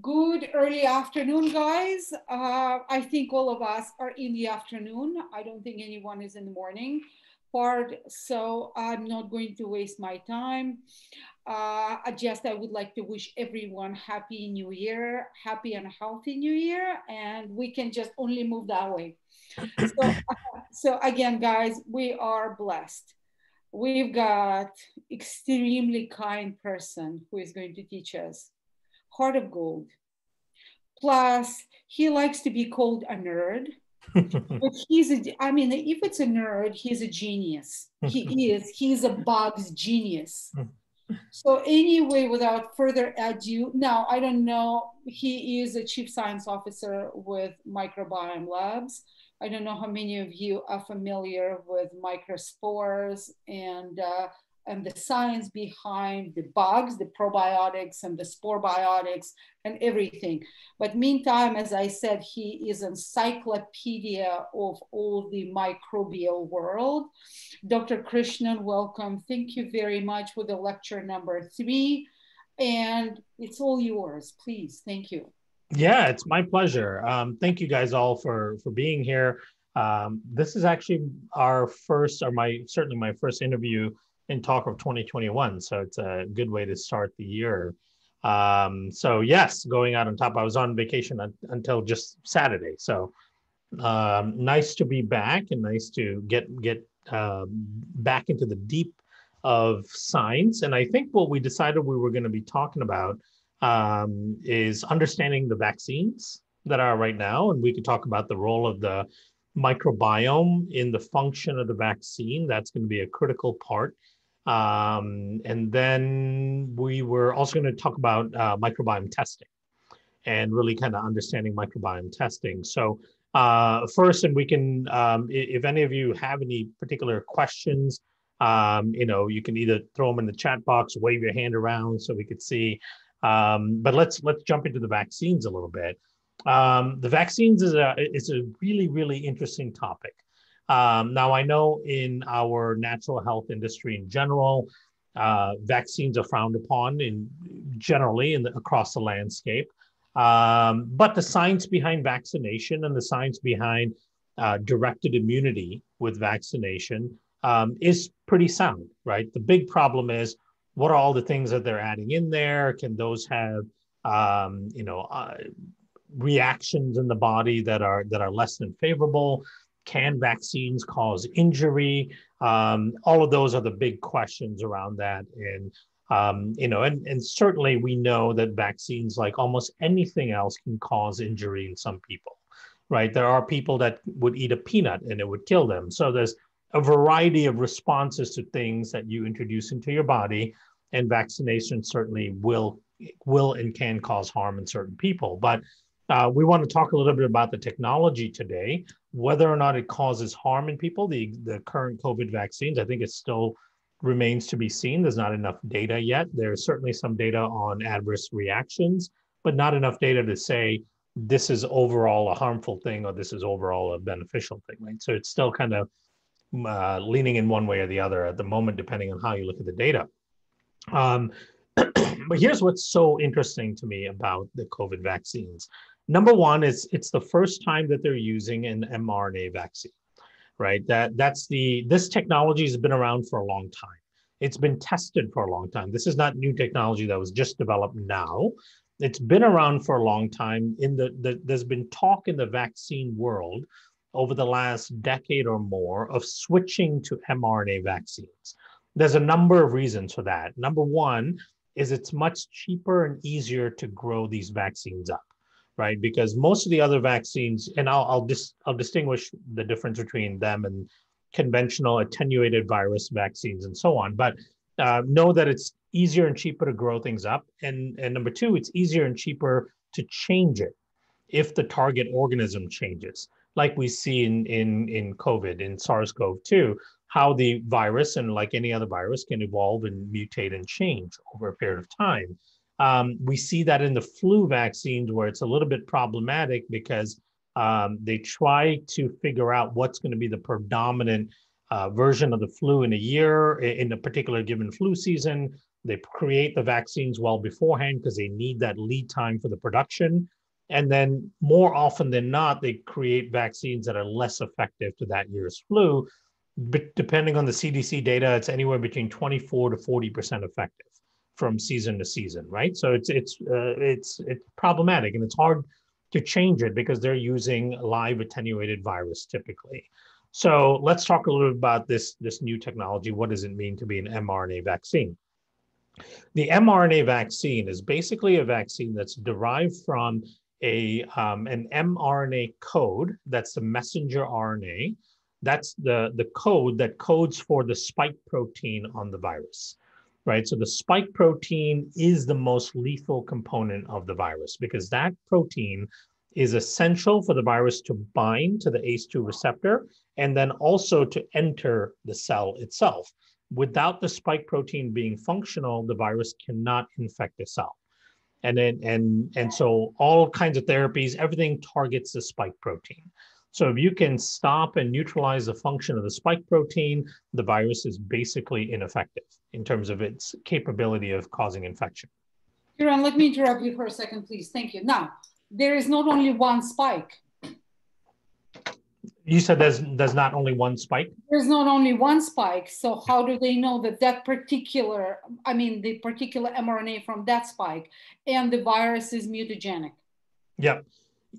Good early afternoon, guys. I think all of us are in the afternoon. I don't think anyone is in the morning part, so I'm not going to waste my time. I would like to wish everyone happy new year, happy and healthy new year, and we can just only move that way. So, so again, guys, we are blessed. We've got extremely kind person who is going to teach us. Heart of gold. Plus, he likes to be called a nerd, but I mean, if it's a nerd, he's a genius. He's a bugs genius. So anyway, without further ado, now I don't know, he is a chief science officer with Microbiome Labs. I don't know how many of you are familiar with microspores and the science behind the bugs, the probiotics and the spore biotics and everything. But meantime, as I said, he is encyclopedia of all the microbial world. Dr. Krishnan, welcome. Thank you very much for the lecture number 3. And it's all yours, please. Thank you. Yeah, it's my pleasure. Thank you guys all for being here. This is actually our first, or certainly my first interview in Talk of 2021. So it's a good way to start the year. So yes, going out on top. I was on vacation until just Saturday. So nice to be back and nice to get back into the deep of science. And I think what we decided we were going to be talking about is understanding the vaccines that are right now. And we could talk about the role of the microbiome in the function of the vaccine. That's going to be a critical part. And then we were also going to talk about microbiome testing and really kind of understanding microbiome testing. So first, and we can, if any of you have any particular questions, you can either throw them in the chat box, wave your hand around so we could see. But let's jump into the vaccines a little bit. The vaccines is a really, really interesting topic. Now, I know in our natural health industry in general, vaccines are frowned upon generally across the landscape. But the science behind vaccination and the science behind directed immunity with vaccination is pretty sound, right? The big problem is, what are all the things that they're adding in there? Can those have, reactions in the body that are less than favorable? Can vaccines cause injury? All of those are the big questions around that. And certainly we know that vaccines, like almost anything else, can cause injury in some people, right? There are people that would eat a peanut and it would kill them. So there's a variety of responses to things that you introduce into your body, and vaccination certainly will and can cause harm in certain people. But we want to talk a little bit about the technology today, whether or not it causes harm in people. The current COVID vaccines, I think it still remains to be seen. There's not enough data yet. There's certainly some data on adverse reactions, but not enough data to say this is overall a harmful thing or this is overall a beneficial thing, right? So it's still kind of leaning in one way or the other at the moment, depending on how you look at the data. But here's what's so interesting to me about the COVID vaccines. Number one is it's the first time that they're using an mRNA vaccine, right? This technology has been around for a long time. It's been tested for a long time. This is not new technology that was just developed now. It's been around for a long time. There's been talk in the vaccine world over the last decade or more of switching to mRNA vaccines. There's a number of reasons for that. Number one is it's much cheaper and easier to grow these vaccines up, right? Because most of the other vaccines, and I'll distinguish the difference between them and conventional attenuated virus vaccines and so on, but know that it's easier and cheaper to grow things up. And number two, it's easier and cheaper to change it if the target organism changes, like we see in COVID, in SARS-CoV-2, how the virus, and like any other virus, can evolve and mutate and change over a period of time. We see that in the flu vaccines, where it's a little bit problematic because they try to figure out what's going to be the predominant version of the flu in a year, in a particular given flu season. They create the vaccines well beforehand because they need that lead time for the production. And then more often than not, they create vaccines that are less effective to that year's flu. But depending on the CDC data, it's anywhere between 24 to 40% effective from season to season, right? So it's problematic, and it's hard to change it because they're using live attenuated virus typically. So let's talk a little bit about this new technology. What does it mean to be an mRNA vaccine? The mRNA vaccine is basically a vaccine that's derived from an mRNA code. That's the messenger RNA. That's the code that codes for the spike protein on the virus, right? So the spike protein is the most lethal component of the virus because that protein is essential for the virus to bind to the ACE2 receptor and then also to enter the cell itself. Without the spike protein being functional, the virus cannot infect the cell. And so all kinds of therapies, everything targets the spike protein. So if you can stop and neutralize the function of the spike protein, the virus is basically ineffective in terms of its capability of causing infection. Kiran, let me interrupt you for a second, please. Thank you. Now, there is not only one spike. You said there's not only one spike? There's not only one spike. So how do they know that the particular mRNA from that spike and the virus is mutagenic? Yeah,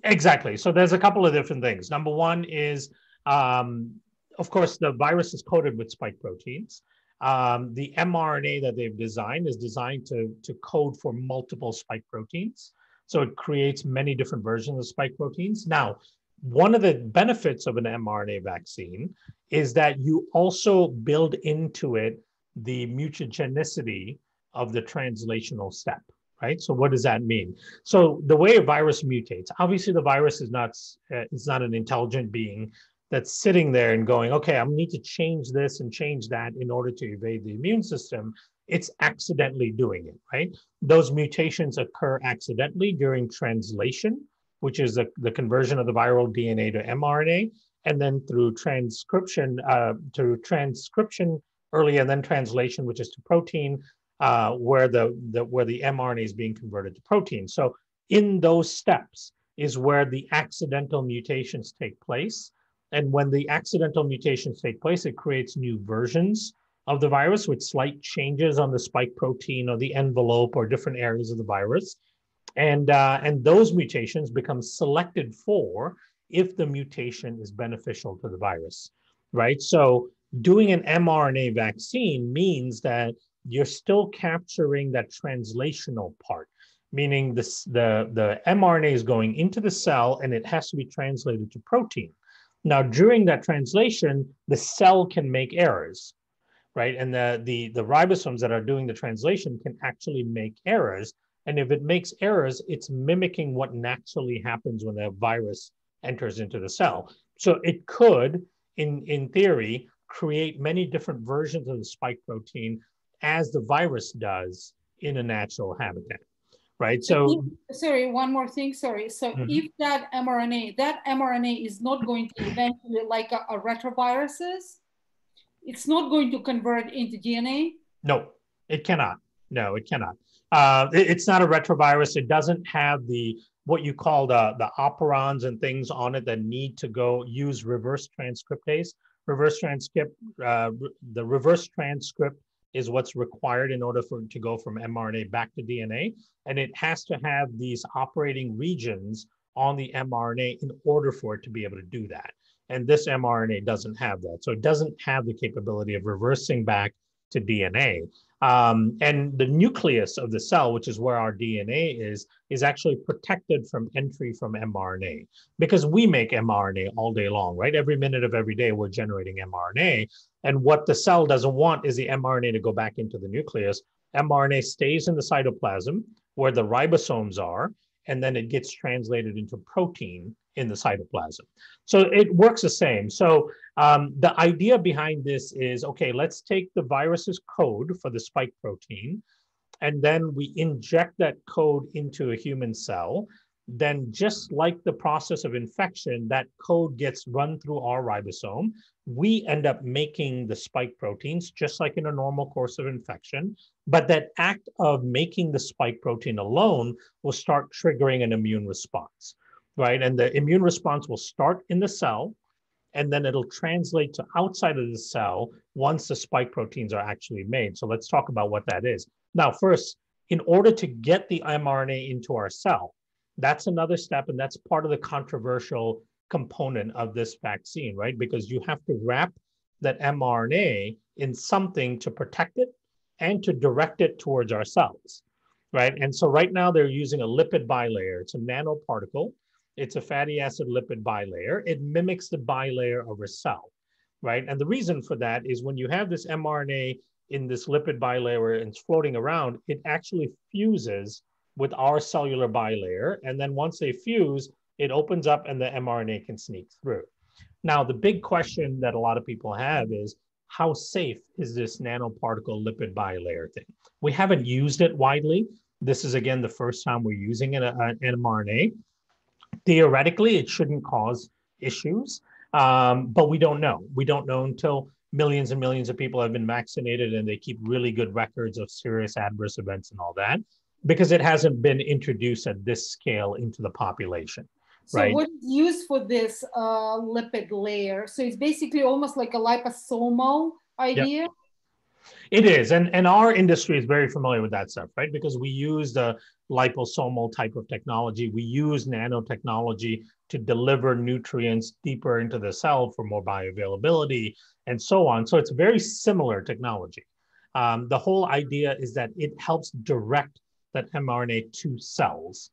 exactly. So there's a couple of different things. Number one is, of course, the virus is coated with spike proteins. The mRNA that they've designed is designed to code for multiple spike proteins. So it creates many different versions of spike proteins. Now, one of the benefits of an mRNA vaccine is that you also build into it the mutagenicity of the translational step, right? So what does that mean? So the way a virus mutates, obviously the virus is not an intelligent being that's sitting there and going, okay, I need to change this and change that in order to evade the immune system. It's accidentally doing it, right? Those mutations occur accidentally during translation, which is the conversion of the viral DNA to mRNA, and then through transcription early, and then translation, which is to protein, where the mRNA is being converted to protein. So in those steps is where the accidental mutations take place. And when the accidental mutations take place, it creates new versions of the virus with slight changes on the spike protein or the envelope or different areas of the virus. And those mutations become selected for if the mutation is beneficial to the virus, right? So doing an mRNA vaccine means that you're still capturing that translational part, meaning the mRNA is going into the cell and it has to be translated to protein. Now, during that translation, the cell can make errors, right? And the ribosomes that are doing the translation can actually make errors. And if it makes errors, it's mimicking what naturally happens when the virus enters into the cell. So it could, in theory, create many different versions of the spike protein as the virus does in a natural habitat, right? So, sorry, one more thing, sorry. So if that mRNA is not going to eventually, like a retroviruses, it's not going to convert into DNA? No, it cannot. No, it cannot. It's not a retrovirus. It doesn't have what you call the operons and things on it that need to go use reverse transcriptase. The reverse transcript is what's required in order for it to go from mRNA back to DNA. And it has to have these operating regions on the mRNA in order for it to be able to do that. And this mRNA doesn't have that. So it doesn't have the capability of reversing back to DNA. And the nucleus of the cell, which is where our DNA is actually protected from entry from mRNA, because we make mRNA all day long, right? Every minute of every day, we're generating mRNA. And what the cell doesn't want is the mRNA to go back into the nucleus. mRNA stays in the cytoplasm where the ribosomes are, and then it gets translated into protein in the cytoplasm. So it works the same. So the idea behind this is, okay, let's take the virus's code for the spike protein, and then we inject that code into a human cell. then just like the process of infection, that code gets run through our ribosome. We end up making the spike proteins, just like in a normal course of infection. But that act of making the spike protein alone will start triggering an immune response, right? And the immune response will start in the cell, and then it'll translate to outside of the cell once the spike proteins are actually made. So let's talk about what that is. Now, first, in order to get the mRNA into our cell, that's another step, and that's part of the controversial component of this vaccine, right? Because you have to wrap that mRNA in something to protect it and to direct it towards our cells, right? And so right now they're using a lipid bilayer. It's a nanoparticle. It's a fatty acid lipid bilayer. It mimics the bilayer of a cell, right? And the reason for that is when you have this mRNA in this lipid bilayer and it's floating around, it actually fuses with our cellular bilayer. And then once they fuse, it opens up and the mRNA can sneak through. Now, the big question that a lot of people have is, how safe is this nanoparticle lipid bilayer thing? We haven't used it widely. This is, again, the first time we're using an mRNA. Theoretically, it shouldn't cause issues, but we don't know. We don't know until millions and millions of people have been vaccinated and they keep really good records of serious adverse events and all that, because it hasn't been introduced at this scale into the population. So right? what is used for this lipid layer? So it's basically almost like a liposomal idea? Yep. It is, and our industry is very familiar with that stuff, right? Because we use the liposomal type of technology. We use nanotechnology to deliver nutrients deeper into the cell for more bioavailability and so on. So it's very similar technology. The whole idea is that it helps direct that mRNA to cells.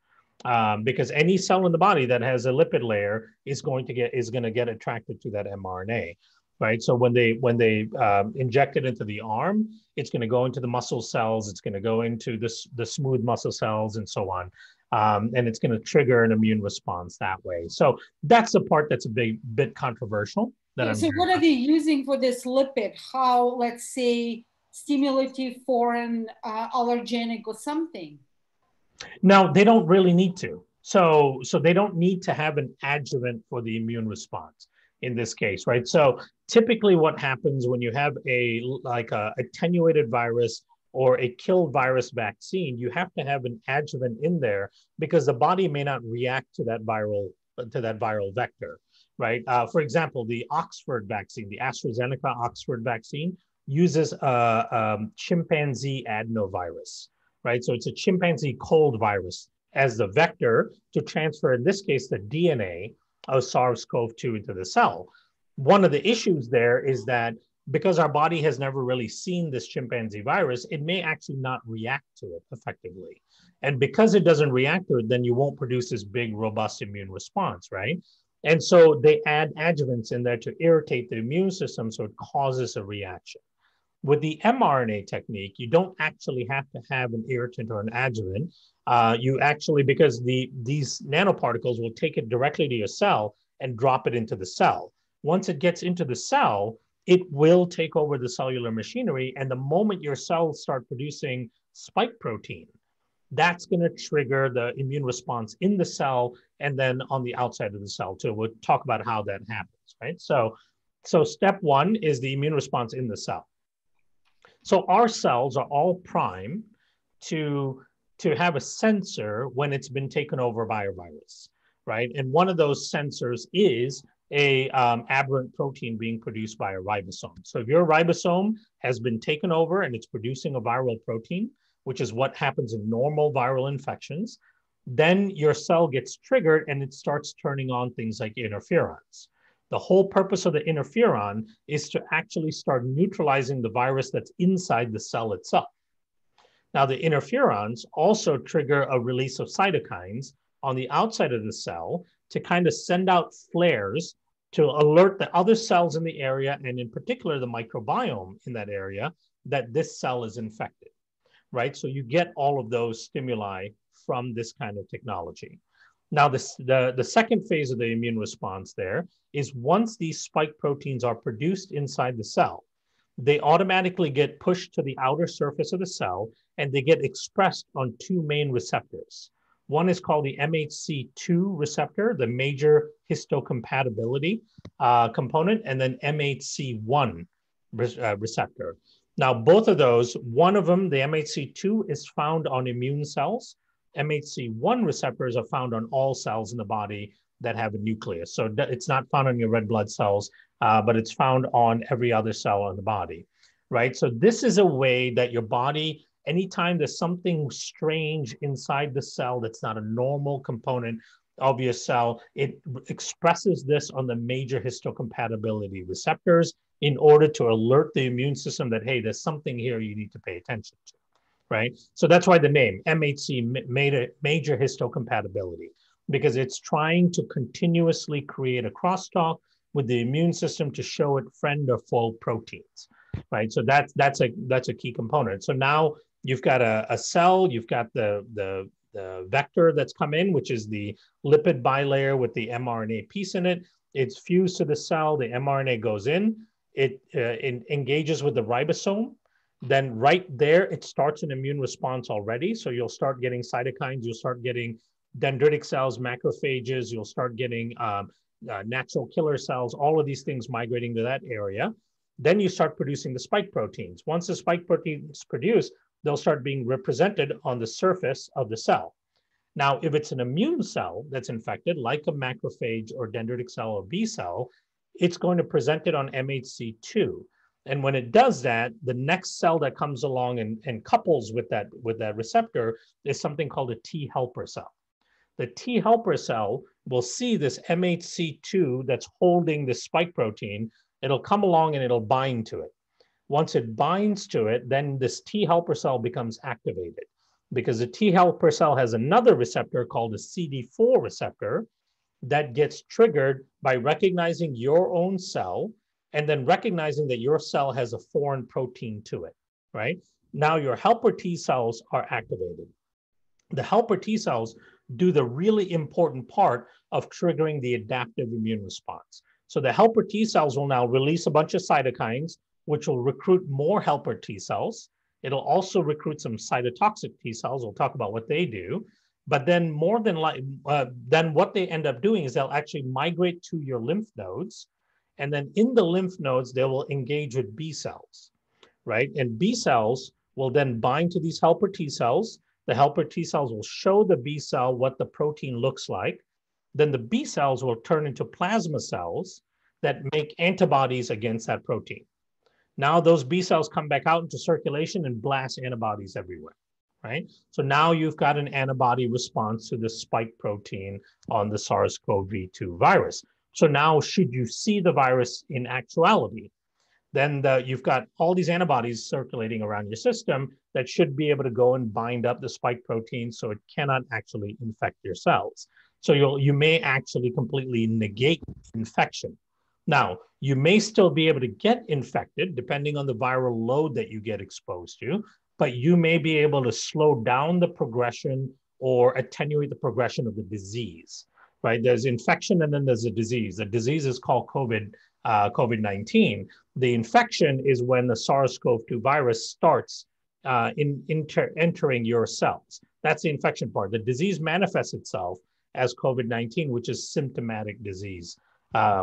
Because any cell in the body that has a lipid layer is going to get attracted to that mRNA. Right. So when they inject it into the arm, it's going to go into the muscle cells. It's going to go into the smooth muscle cells and so on. And it's going to trigger an immune response that way. So that's the part that's a bit controversial. So what are they using for this lipid? How, let's say, stimulative, foreign, allergenic or something? Now, they don't really need to. So they don't need to have an adjuvant for the immune response in this case, right? So typically what happens when you have a attenuated virus or a kill virus vaccine, you have to have an adjuvant in there because the body may not react to that viral vector, right? For example, the Oxford vaccine, the AstraZeneca Oxford vaccine uses a chimpanzee adenovirus, right? So it's a chimpanzee cold virus as the vector to transfer, in this case, the DNA of SARS-CoV-2 into the cell. One of the issues there is that because our body has never really seen this chimpanzee virus, it may actually not react to it effectively. And because it doesn't react to it, then you won't produce this big, robust immune response, right? And so they add adjuvants in there to irritate the immune system so it causes a reaction. With the mRNA technique, you don't actually have to have an irritant or an adjuvant. You actually, because these nanoparticles will take it directly to your cell and drop it into the cell. Once it gets into the cell, it will take over the cellular machinery. And the moment your cells start producing spike protein, that's going to trigger the immune response in the cell and then on the outside of the cell too. We'll talk about how that happens, right? So step one is the immune response in the cell. So our cells are all primed to have a sensor when it's been taken over by a virus, right? And one of those sensors is a aberrant protein being produced by a ribosome. So if your ribosome has been taken over and it's producing a viral protein, which is what happens in normal viral infections, then your cell gets triggered and it starts turning on things like interferons. The whole purpose of the interferon is to actually start neutralizing the virus that's inside the cell itself. Now, the interferons also trigger a release of cytokines on the outside of the cell to kind of send out flares to alert the other cells in the area, and in particular, the microbiome in that area, that this cell is infected, right? So you get all of those stimuli from this kind of technology. Now, the second phase of the immune response there is once these spike proteins are produced inside the cell, they automatically get pushed to the outer surface of the cell and they get expressed on two main receptors. One is called the MHC2 receptor, the major histocompatibility component, and then MHC1 receptor. Now, both of those, one of them, the MHC2, is found on immune cells. MHC1 receptors are found on all cells in the body that have a nucleus. So it's not found on your red blood cells, but it's found on every other cell in the body, right? So this is a way that your body, anytime there's something strange inside the cell that's not a normal component of your cell, it expresses this on the major histocompatibility receptors in order to alert the immune system that, hey, there's something here you need to pay attention to, right? So that's why the name, MHC, major histocompatibility, because it's trying to continuously create a crosstalk with the immune system to show it friend or foe proteins, right? So that's a key component. So now you've got a cell, you've got the vector that's come in, which is the lipid bilayer with the mRNA piece in it. It's fused to the cell, the mRNA goes in, it engages with the ribosome. Then right there, it starts an immune response already. So you'll start getting cytokines, you'll start getting dendritic cells, macrophages, you'll start getting natural killer cells, all of these things migrating to that area. Then you start producing the spike proteins. Once the spike proteins produce, they'll start being represented on the surface of the cell. Now, if it's an immune cell that's infected, like a macrophage or dendritic cell or B cell, it's going to present it on MHC2. And when it does that, the next cell that comes along and couples with that receptor is something called a T helper cell. The T helper cell will see this MHC2 that's holding the spike protein. It'll come along and it'll bind to it. Once it binds to it, then this T helper cell becomes activated because the T helper cell has another receptor called a CD4 receptor that gets triggered by recognizing your own cell and then recognizing that your cell has a foreign protein to it, right? Now your helper T cells are activated. The helper T cells do the really important part of triggering the adaptive immune response. So the helper T cells will now release a bunch of cytokines, which will recruit more helper T cells. It'll also recruit some cytotoxic T cells. We'll talk about what they do. But then more than then what they end up doing is they'll actually migrate to your lymph nodes. And then in the lymph nodes, they will engage with B cells, right? And B cells will then bind to these helper T cells. The helper T cells will show the B cell what the protein looks like. Then the B cells will turn into plasma cells that make antibodies against that protein. Now those B cells come back out into circulation and blast antibodies everywhere, right? So now you've got an antibody response to the spike protein on the SARS-CoV-2 virus. So now should you see the virus in actuality, then you've got all these antibodies circulating around your system that should be able to go and bind up the spike protein so it cannot actually infect your cells. So you may actually completely negate infection. Now, you may still be able to get infected depending on the viral load that you get exposed to, but you may be able to slow down the progression or attenuate the progression of the disease, right? There's infection and then there's a disease. The disease is called COVID-19. The infection is when the SARS-CoV-2 virus starts entering your cells. That's the infection part. The disease manifests itself as COVID-19, which is symptomatic disease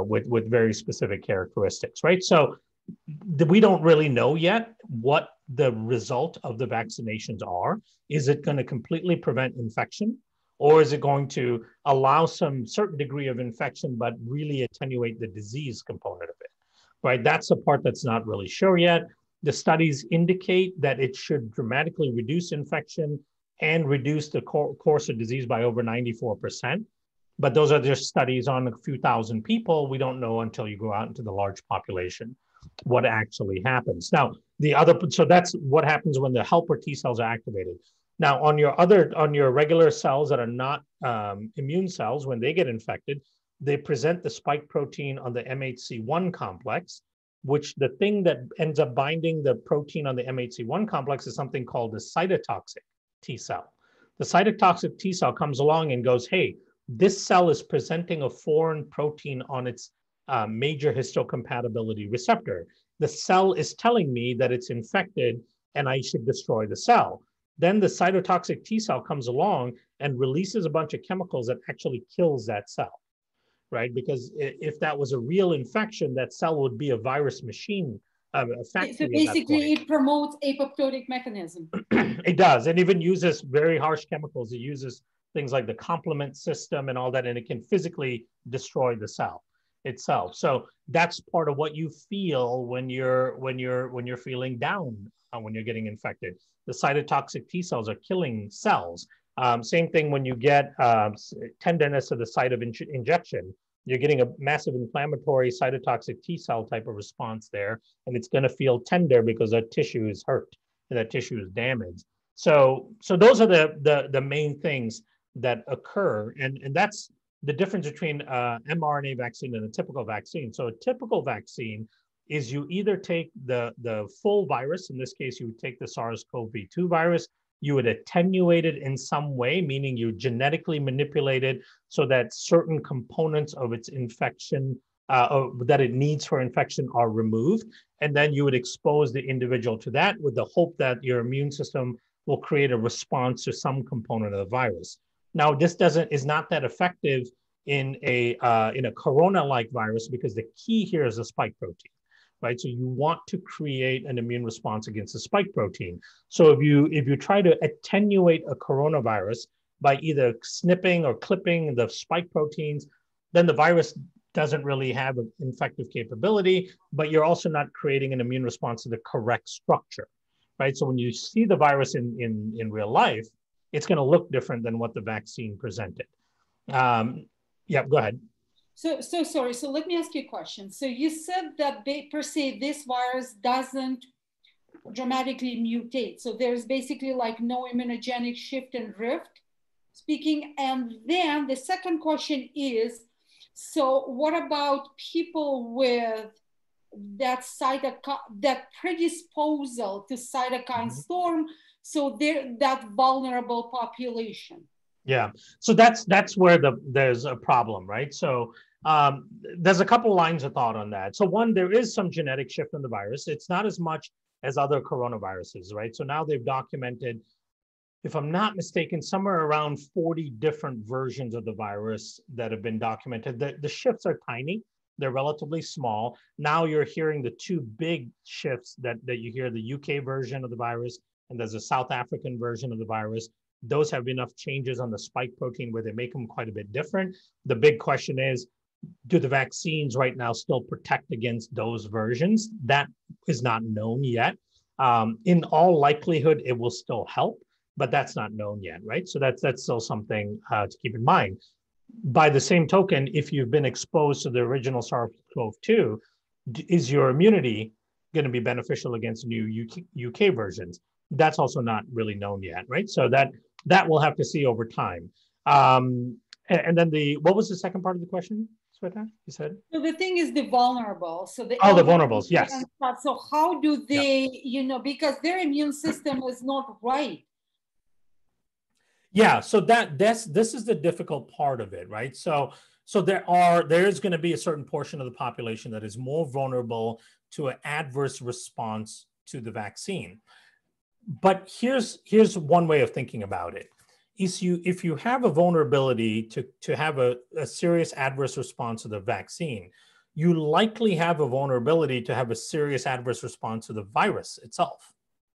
with very specific characteristics, right? So we don't really know yet what the result of the vaccinations are. Is it going to completely prevent infection? Or is it going to allow some certain degree of infection, but really attenuate the disease component of it, right? That's the part that's not really sure yet. The studies indicate that it should dramatically reduce infection and reduce the course of disease by over 94%. But those are just studies on a few thousand people. We don't know until you go out into the large population what actually happens. Now, so that's what happens when the helper T cells are activated. Now, on your regular cells that are not immune cells, when they get infected, they present the spike protein on the MHC1 complex, which the thing that ends up binding the protein on the MHC1 complex is something called the cytotoxic T cell. The cytotoxic T cell comes along and goes, hey, this cell is presenting a foreign protein on its major histocompatibility receptor. The cell is telling me that it's infected and I should destroy the cell. then the cytotoxic T cell comes along and releases a bunch of chemicals that actually kills that cell, right? Because if that was a real infection, that cell would be a virus machine, a factory So at that basically, point. it promotes apoptotic mechanism. It does. It even uses very harsh chemicals. It uses things like the complement system and all that, and it can physically destroy the cell itself. So that's part of what you feel when you're feeling down, when you're getting infected. The cytotoxic T cells are killing cells. Same thing when you get tenderness at the site of injection. You're getting a massive inflammatory cytotoxic T cell type of response there, and it's going to feel tender because that tissue is hurt and that tissue is damaged. So those are the main things that occur, and that's the difference between mRNA vaccine and a typical vaccine. So a typical vaccine is you either take the full virus, in this case, you would take the SARS-CoV-2 virus, you would attenuate it in some way, meaning you genetically manipulate it so that certain components of its infection that it needs for infection are removed. And then you would expose the individual to that with the hope that your immune system will create a response to some component of the virus. Now, this is not that effective in a corona-like virus because the key here is the spike protein, right? So you want to create an immune response against the spike protein. So if you try to attenuate a coronavirus by either snipping or clipping the spike proteins, then the virus doesn't really have an infective capability, but you're also not creating an immune response to the correct structure, right? So when you see the virus in real life, it's going to look different than what the vaccine presented. Yeah, go ahead. So sorry. So let me ask you a question. So you said that per se this virus doesn't dramatically mutate. So there's basically like no immunogenic shift and drift speaking. And then the second question is, so what about people with that predisposal to cytokine storm? So they're that vulnerable population. Yeah, so that's where there's a problem, right? So there's a couple lines of thought on that. So one, there is some genetic shift in the virus. It's not as much as other coronaviruses, right? So now they've documented, if I'm not mistaken, somewhere around 40 different versions of the virus that have been documented. The shifts are tiny. They're relatively small. Now you're hearing the two big shifts that you hear, the UK version of the virus, and there's a South African version of the virus. Those have enough changes on the spike protein where they make them quite a bit different. The big question is, do the vaccines right now still protect against those versions? That is not known yet. In all likelihood, it will still help, but that's not known yet, right? So that's still something to keep in mind. By the same token, if you've been exposed to the original SARS-CoV-2, is your immunity going to be beneficial against new UK versions? That's also not really known yet, right? So that we'll have to see over time. And then what was the second part of the question, Sweta? You said? So the thing is the vulnerable. So the vulnerables, yes. So how do they, because their immune system is not right. Yeah, so this is the difficult part of it, right? So there is going to be a certain portion of the population that is more vulnerable to an adverse response to the vaccine. But here's one way of thinking about it. If you have a vulnerability to have a serious adverse response to the vaccine, you likely have a vulnerability to have a serious adverse response to the virus itself,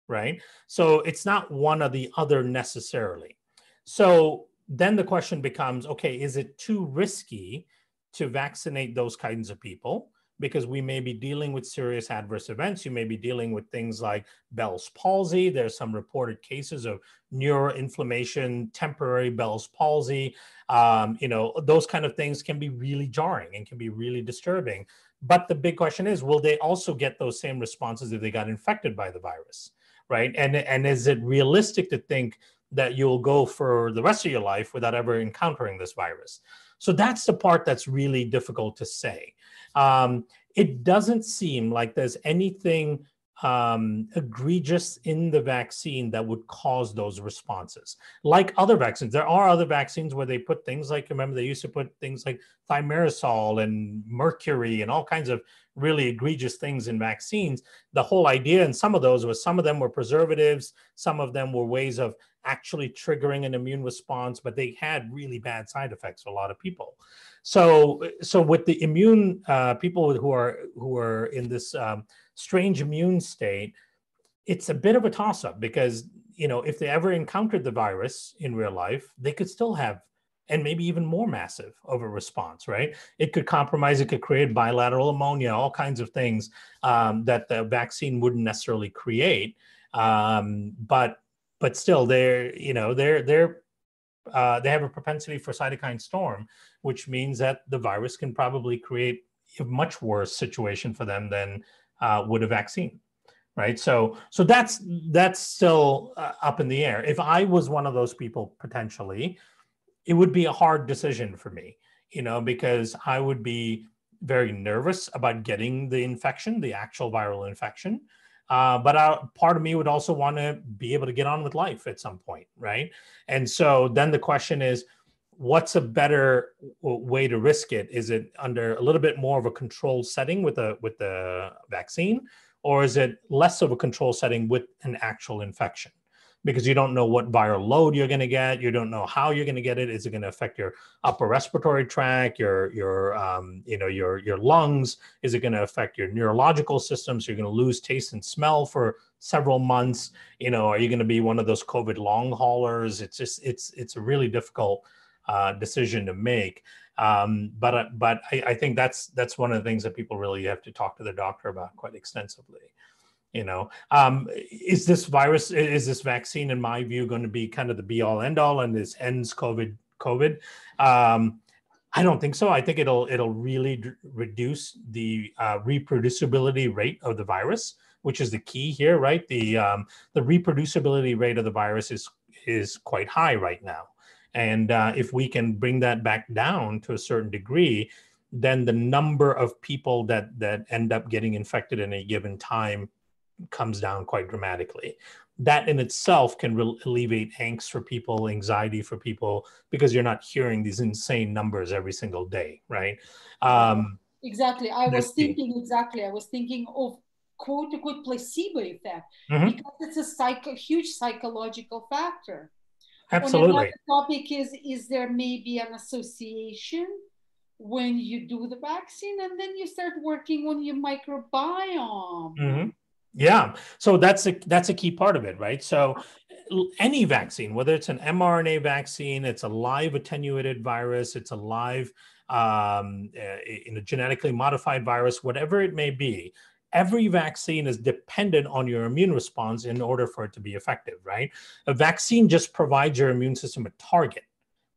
right? So it's not one or the other necessarily. So then the question becomes, okay, is it too risky to vaccinate those kinds of people? Because we may be dealing with serious adverse events. You may be dealing with things like Bell's palsy. There's some reported cases of neuroinflammation, temporary Bell's palsy. Those kind of things can be really jarring and can be really disturbing. But the big question is, will they also get those same responses if they got infected by the virus, right? And is it realistic to think that you'll go for the rest of your life without ever encountering this virus? So that's the part that's really difficult to say. It doesn't seem like there's anything egregious in the vaccine that would cause those responses. Like other vaccines, there are other vaccines where they put things like, remember, they used to put things like thimerosal and mercury and all kinds of really egregious things in vaccines. The whole idea in some of those was some of them were preservatives, some of them were ways of actually triggering an immune response, but they had really bad side effects for a lot of people. So with the immune people who are in this strange immune state, it's a bit of a toss-up because, if they ever encountered the virus in real life, they could still have, and maybe even more massive of a response, right? It could compromise, it could create bilateral pneumonia, all kinds of things that the vaccine wouldn't necessarily create. But still, they have a propensity for cytokine storm, which means that the virus can probably create a much worse situation for them than would a vaccine, right? So that's still up in the air. If I was one of those people, potentially, it would be a hard decision for me, because I would be very nervous about getting the infection, the actual viral infection. But part of me would also want to be able to get on with life at some point, right? And so then the question is, what's a better way to risk it? Is it under a little bit more of a controlled setting with the vaccine, or is it less of a control setting with an actual infection? Because you don't know what viral load you're going to get. You don't know how you're going to get it. Is it going to affect your upper respiratory tract, your lungs? Is it going to affect your neurological systems? You're going to lose taste and smell for several months. Are you going to be one of those COVID long haulers? It's a really difficult decision to make. But I think that's one of the things that people really have to talk to their doctor about quite extensively. Is this vaccine, in my view, going to be kind of the be all end all and this ends COVID? I don't think so. I think it'll really reduce the reproducibility rate of the virus, which is the key here, right? The reproducibility rate of the virus is quite high right now. And if we can bring that back down to a certain degree, then the number of people that end up getting infected in a given time comes down quite dramatically. That in itself can alleviate angst for people, anxiety for people, because you're not hearing these insane numbers every single day, right? Exactly. I was thinking of quote unquote placebo effect, because it's a huge psychological factor. Absolutely. On another topic is there may be an association when you do the vaccine and then you start working on your microbiome. Yeah, so that's a key part of it, right? So any vaccine, whether it's an mRNA vaccine, it's a live attenuated virus, it's a live genetically modified virus, whatever it may be, every vaccine is dependent on your immune response in order for it to be effective, right? A vaccine just provides your immune system a target.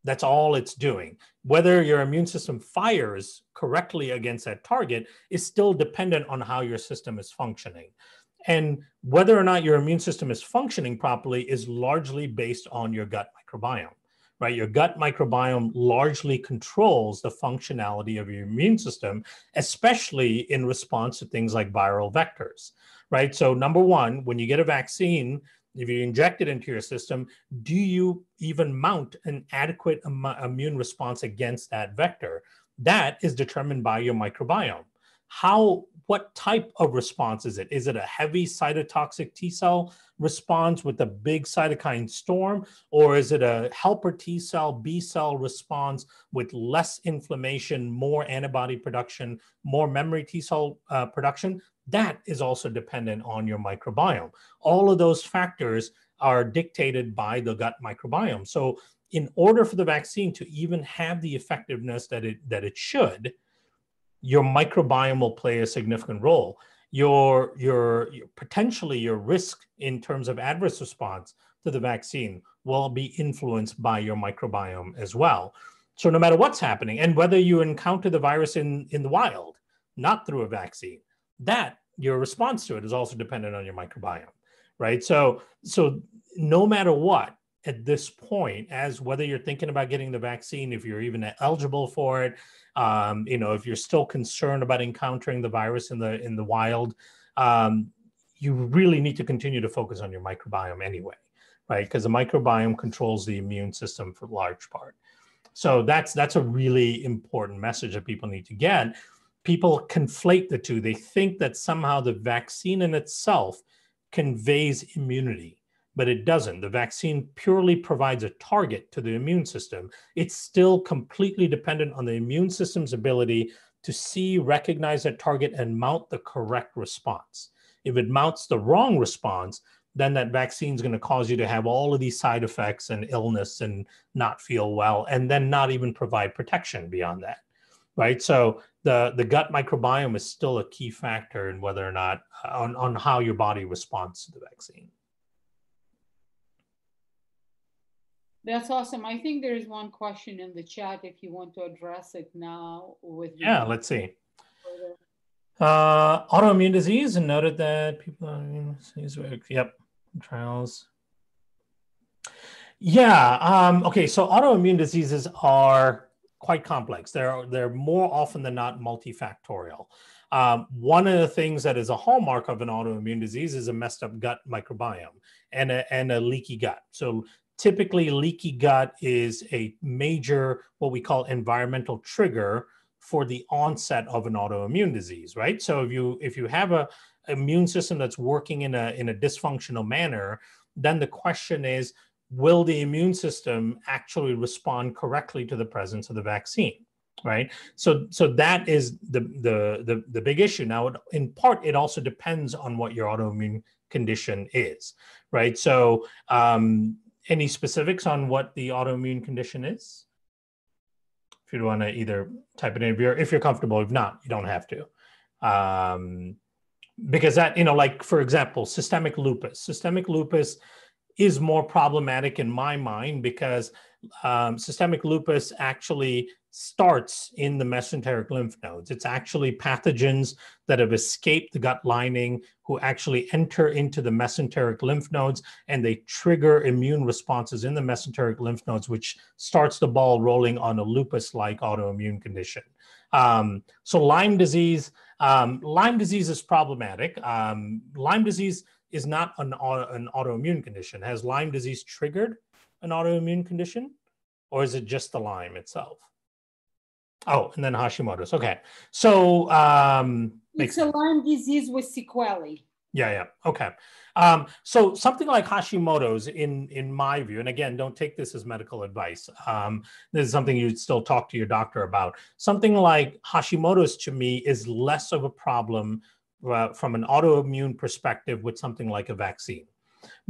That's all it's doing. Whether your immune system fires correctly against that target is still dependent on how your system is functioning. And whether or not your immune system is functioning properly is largely based on your gut microbiome, right? Your gut microbiome largely controls the functionality of your immune system, especially in response to things like viral vectors, right? So number one, when you get a vaccine, if you inject it into your system, do you even mount an adequate immune response against that vector? That is determined by your microbiome. What type of response is it? Is it a heavy cytotoxic T cell response with a big cytokine storm? Or is it a helper T cell, B cell response with less inflammation, more antibody production, more memory T cell production? That is also dependent on your microbiome. All of those factors are dictated by the gut microbiome. So in order for the vaccine to even have the effectiveness that it should, your microbiome will play a significant role. Your potentially your risk in terms of adverse response to the vaccine will be influenced by your microbiome as well. So no matter what's happening, and whether you encounter the virus in the wild, not through a vaccine, that your response to it is also dependent on your microbiome, right? So no matter what, at this point, as whether you're thinking about getting the vaccine, if you're even eligible for it, if you're still concerned about encountering the virus in the wild, you really need to continue to focus on your microbiome anyway, right? Because the microbiome controls the immune system for large part. So that's a really important message that people need to get. People conflate the two. They think that somehow the vaccine in itself conveys immunity, but it doesn't. The vaccine purely provides a target to the immune system. It's still completely dependent on the immune system's ability to see, recognize that target, and mount the correct response. If it mounts the wrong response, then that vaccine is going to cause you to have all of these side effects and illness and not feel well, and then not even provide protection beyond that, right? So the gut microbiome is still a key factor in whether or not, on how your body responds to the vaccine. That's awesome. I think there is one question in the chat if you want to address it now with the Yeah, let's see. Autoimmune disease, and noted that people are immune disease. Yep, trials. Yeah. Okay. So autoimmune diseases are quite complex. They're more often than not multifactorial. One of the things that is a hallmark of an autoimmune disease is a messed up gut microbiome and a leaky gut. So typically, leaky gut is a major, what we call environmental trigger for the onset of an autoimmune disease, right? So if you have a immune system that's working in a dysfunctional manner, then the question is, will the immune system actually respond correctly to the presence of the vaccine, right? So that is the big issue. Now, in part, it also depends on what your autoimmune condition is, right? So any specifics on what the autoimmune condition is? If you want to either type it in, if you're comfortable. If not, you don't have to. Because that, like, for example, systemic lupus. Systemic lupus is more problematic in my mind because systemic lupus actually starts in the mesenteric lymph nodes. It's actually pathogens that have escaped the gut lining who actually enter into the mesenteric lymph nodes, and they trigger immune responses in the mesenteric lymph nodes, which starts the ball rolling on a lupus-like autoimmune condition. So Lyme disease is problematic. Lyme disease is not an autoimmune condition. Has Lyme disease triggered an autoimmune condition, or is it just the Lyme itself? Oh, and then Hashimotos. Okay. So it's a Lyme disease with sequelae. Yeah. Okay. So something like Hashimoto's, in my view, and again, don't take this as medical advice. This is something you'd still talk to your doctor about. Something like Hashimoto's, to me, is less of a problem from an autoimmune perspective with something like a vaccine,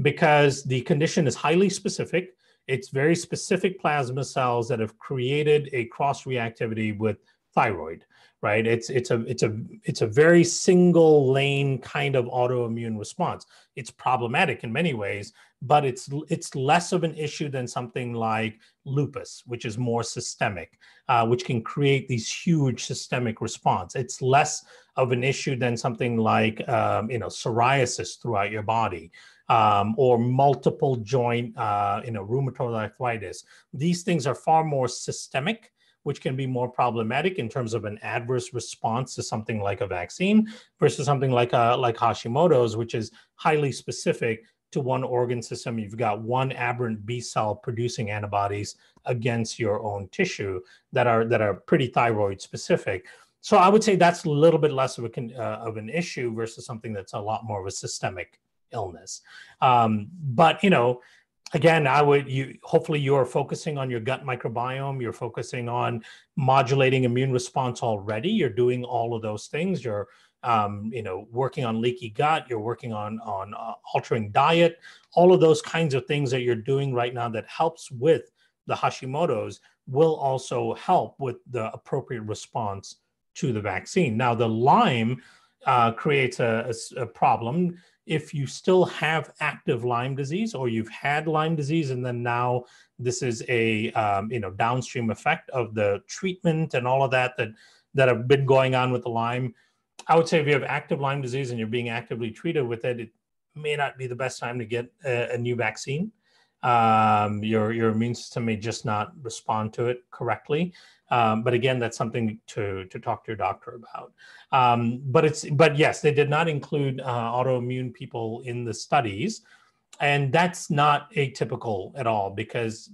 because the condition is highly specific. It's very specific plasma cells that have created a cross-reactivity with thyroid, right? It's a very single lane kind of autoimmune response. It's problematic in many ways, but it's less of an issue than something like lupus, which is more systemic, which can create these huge systemic response. It's less of an issue than something like psoriasis throughout your body. Or multiple joint, rheumatoid arthritis. These things are far more systemic, which can be more problematic in terms of an adverse response to something like a vaccine versus something like Hashimoto's, which is highly specific to one organ system. You've got one aberrant B cell producing antibodies against your own tissue that are pretty thyroid specific. So I would say that's a little bit less of an issue versus something that's a lot more of a systemic illness. But again, hopefully you are focusing on your gut microbiome. You're focusing on modulating immune response already. You're doing all of those things. You're working on leaky gut. You're working on altering diet. All of those kinds of things that you're doing right now that helps with the Hashimoto's will also help with the appropriate response to the vaccine. Now, the Lyme creates a problem. If you still have active Lyme disease, or you've had Lyme disease, and then now this is a downstream effect of the treatment and all of that have been going on with the Lyme, I would say if you have active Lyme disease and you're being actively treated with it, it may not be the best time to get a new vaccine. Your immune system may just not respond to it correctly. But again, that's something to talk to your doctor about. But yes, they did not include autoimmune people in the studies, and that's not atypical at all, because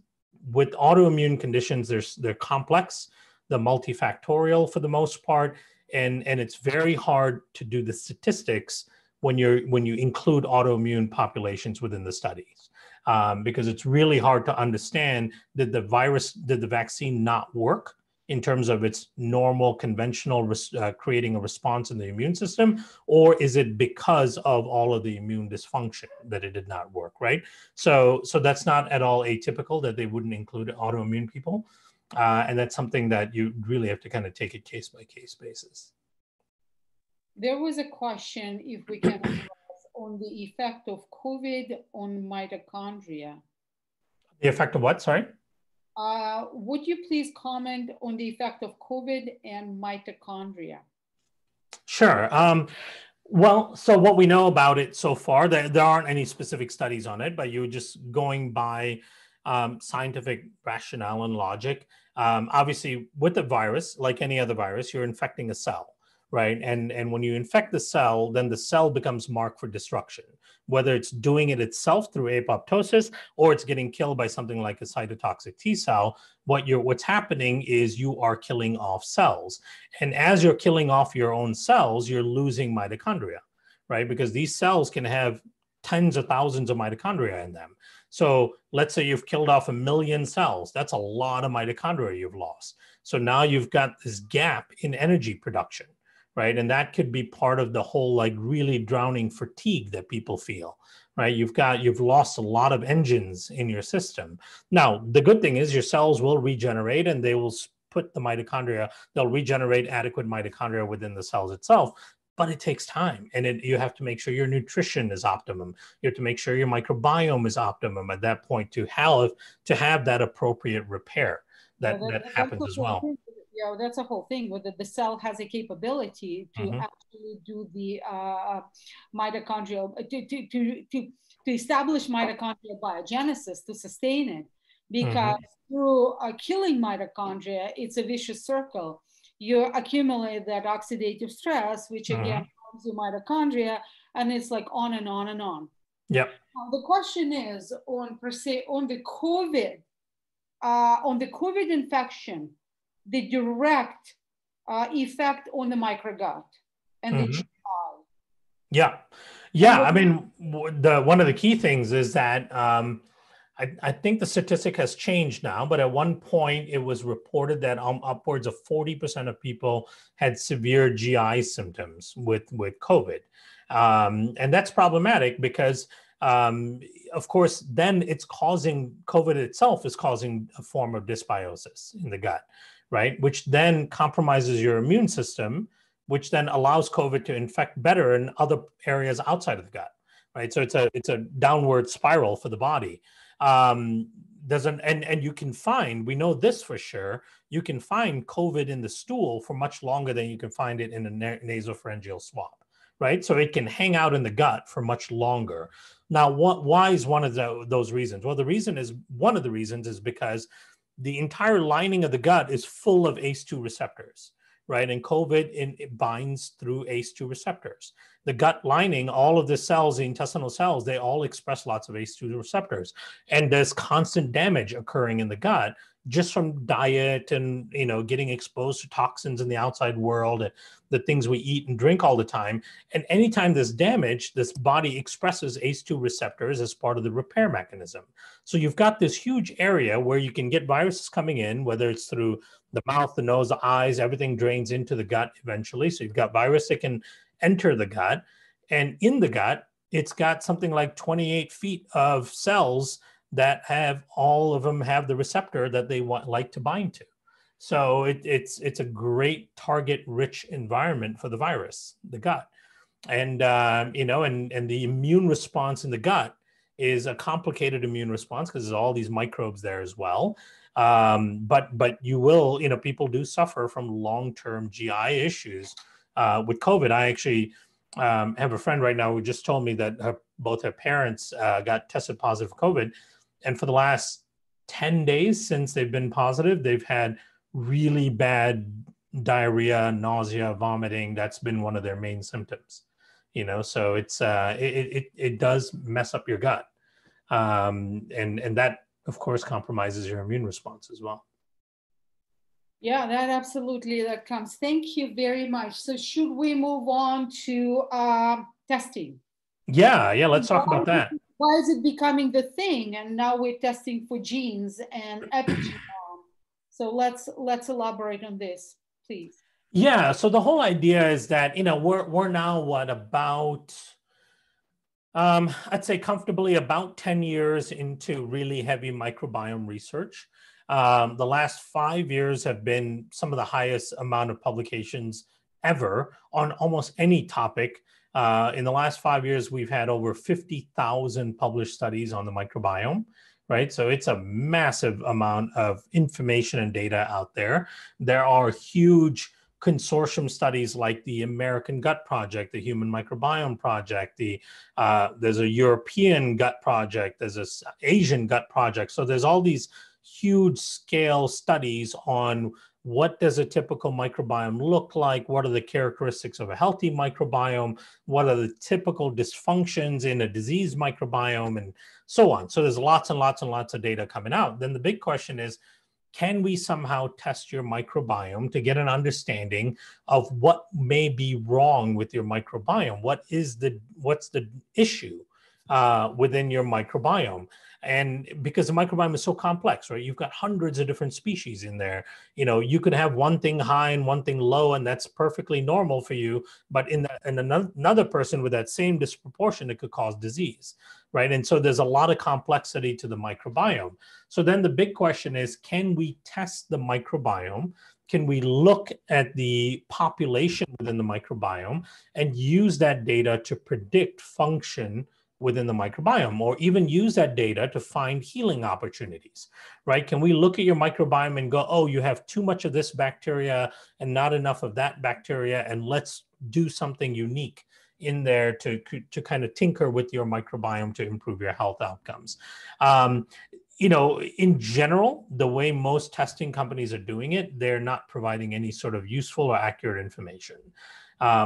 with autoimmune conditions, they're complex, they're multifactorial for the most part, and it's very hard to do the statistics when you include autoimmune populations within the studies, because it's really hard to understand, did the vaccine not work in terms of its normal conventional creating a response in the immune system, or is it because of all of the immune dysfunction that it did not work, right? So that's not at all atypical that they wouldn't include autoimmune people. And that's something that you really have to kind of take it case by case basis. There was a question if we can address on the effect of COVID on mitochondria. The effect of what, sorry? Would you please comment on the effect of COVID and mitochondria? Sure. Well, so what we know about it so far, there aren't any specific studies on it, but you're just going by scientific rationale and logic. Obviously, with the virus, like any other virus, you're infecting a cell, right? And when you infect the cell, then the cell becomes marked for destruction, whether it's doing it itself through apoptosis or it's getting killed by something like a cytotoxic T cell. What's happening is you are killing off cells. And as you're killing off your own cells, you're losing mitochondria, right? Because these cells can have tens of thousands of mitochondria in them. So let's say you've killed off 1 million cells. That's a lot of mitochondria you've lost. So now you've got this gap in energy production, right? And that could be part of the whole like really drowning fatigue that people feel, right? You've lost a lot of engines in your system. Now, the good thing is your cells will regenerate and they will put the mitochondria, they'll regenerate adequate mitochondria within the cells itself. But it takes time, and you have to make sure your nutrition is optimum. You have to make sure your microbiome is optimum at that point to have that appropriate repair that happens as well. Yeah, that's a whole thing. Whether the cell has a capability to actually do the mitochondrial to establish mitochondrial biogenesis to sustain it, because through killing mitochondria, it's a vicious circle. You accumulate that oxidative stress, which again harms your mitochondria, and it's like on and on and on. Yep. The question is on the COVID infection, the direct effect on the microgut and the GI. Yeah. I mean, one of the key things is that I think the statistic has changed now, but at one point it was reported that upwards of 40% of people had severe GI symptoms with COVID. And that's problematic because, of course, then COVID itself is causing a form of dysbiosis in the gut, right? Which then compromises your immune system, which then allows COVID to infect better in other areas outside of the gut, right? So it's a downward spiral for the body. And you can find, we know this for sure, you can find COVID in the stool for much longer than you can find it in a nasopharyngeal swab, right? So it can hang out in the gut for much longer. Now, why is one of those reasons? Well, one of the reasons is because the entire lining of the gut is full of ACE2 receptors, right? And COVID, it binds through ACE2 receptors. The gut lining, all of the cells, the intestinal cells, they all express lots of ACE2 receptors. And there's constant damage occurring in the gut just from diet and, getting exposed to toxins in the outside world and the things we eat and drink all the time. And anytime there's damage, this body expresses ACE2 receptors as part of the repair mechanism. So you've got this huge area where you can get viruses coming in, whether it's through the mouth, the nose, the eyes, everything drains into the gut eventually. So you've got virus that can enter the gut. And in the gut, it's got something like 28 feet of cells that all of them have the receptor that they like to bind to. So it's a great target-rich environment for the virus, the gut. And, and the immune response in the gut is a complicated immune response because there's all these microbes there as well. But you will, people do suffer from long-term GI issues with COVID. I actually have a friend right now who just told me that both her parents got tested positive for COVID. And for the last 10 days since they've been positive, they've had really bad diarrhea, nausea, vomiting. That's been one of their main symptoms. So it does mess up your gut, and that of course compromises your immune response as well. Yeah, that comes. Thank you very much. So should we move on to testing? Yeah, let's talk about that. Why is it becoming the thing? And now we're testing for genes and epigenome. So let's elaborate on this, please. Yeah, so the whole idea is that, we're now about I'd say comfortably about 10 years into really heavy microbiome research. The last 5 years have been some of the highest amount of publications ever on almost any topic. In the last 5 years, we've had over 50,000 published studies on the microbiome, right? So it's a massive amount of information and data out there. There are huge consortium studies like the American Gut Project, the Human Microbiome Project, there's a European Gut Project, there's an Asian Gut Project. So there's all these huge scale studies on what does a typical microbiome look like, what are the characteristics of a healthy microbiome, what are the typical dysfunctions in a diseased microbiome, and so on. So there's lots and lots and lots of data coming out. Then the big question is, can we somehow test your microbiome to get an understanding of what may be wrong with your microbiome? What's the issue within your microbiome? And because the microbiome is so complex, right? You've got hundreds of different species in there. You could have one thing high and one thing low, and that's perfectly normal for you. But in another person with that same disproportion, it could cause disease, right? And so there's a lot of complexity to the microbiome. So then the big question is, can we test the microbiome? Can we look at the population within the microbiome and use that data to predict function within the microbiome, or even use that data to find healing opportunities, right? Can we look at your microbiome and go, oh, you have too much of this bacteria and not enough of that bacteria, and let's do something unique in there to kind of tinker with your microbiome to improve your health outcomes. In general, the way most testing companies are doing it, they're not providing any sort of useful or accurate information.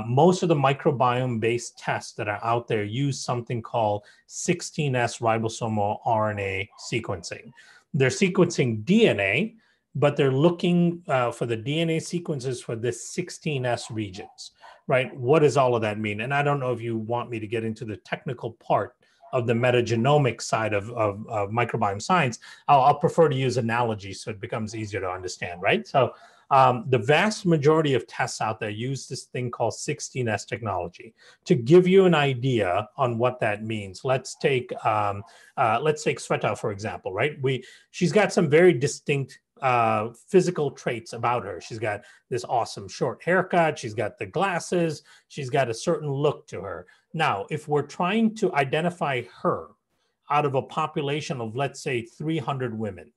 Most of the microbiome-based tests that are out there use something called 16S ribosomal RNA sequencing. They're sequencing DNA, but they're looking for the DNA sequences for the 16S regions, right? What does all of that mean? And I don't know if you want me to get into the technical part of the metagenomic side of microbiome science. I'll prefer to use analogies so it becomes easier to understand, right? So the vast majority of tests out there use this thing called 16S technology. To give you an idea on what that means, let's take Sveta, for example, right? She's got some very distinct physical traits about her. She's got this awesome short haircut. She's got the glasses. She's got a certain look to her. Now, if we're trying to identify her out of a population of, let's say, 300 women,